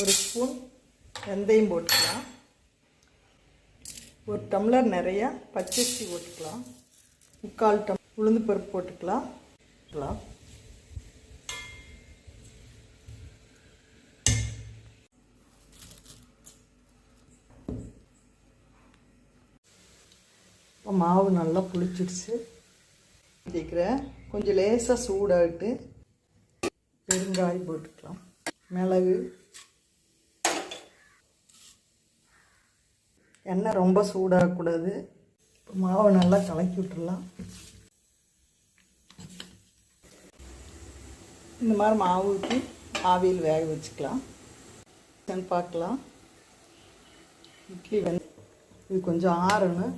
ஒரு ஸ்பூன் வெந்தயம் போட்டுக்கலாம். ஒரு டம்ளர் நிறையா பச்சரிசி போட்டுக்கலாம். 3/4 டம்ளர் உளுந்து பருப்பு போட்டுக்கலாம். இப்போ மாவு நல்லா புளிச்சிடுச்சு. சேர்க்குறேன். கொஞ்சம் லேசாக சூடாகிட்டு பெருங்காயம் போட்டுக்கலாம். மிளகு, எண்ணெய் ரொம்ப சூடாகக்கூடாது. இப்போ மாவை நல்லா கலக்கி விட்டுடலாம். இந்த மாதிரி மாவு ஊற்றி ஆவியில் வேக வச்சுக்கலாம். பார்க்கலாம். இட்லி இது கொஞ்சம் ஆறணும்.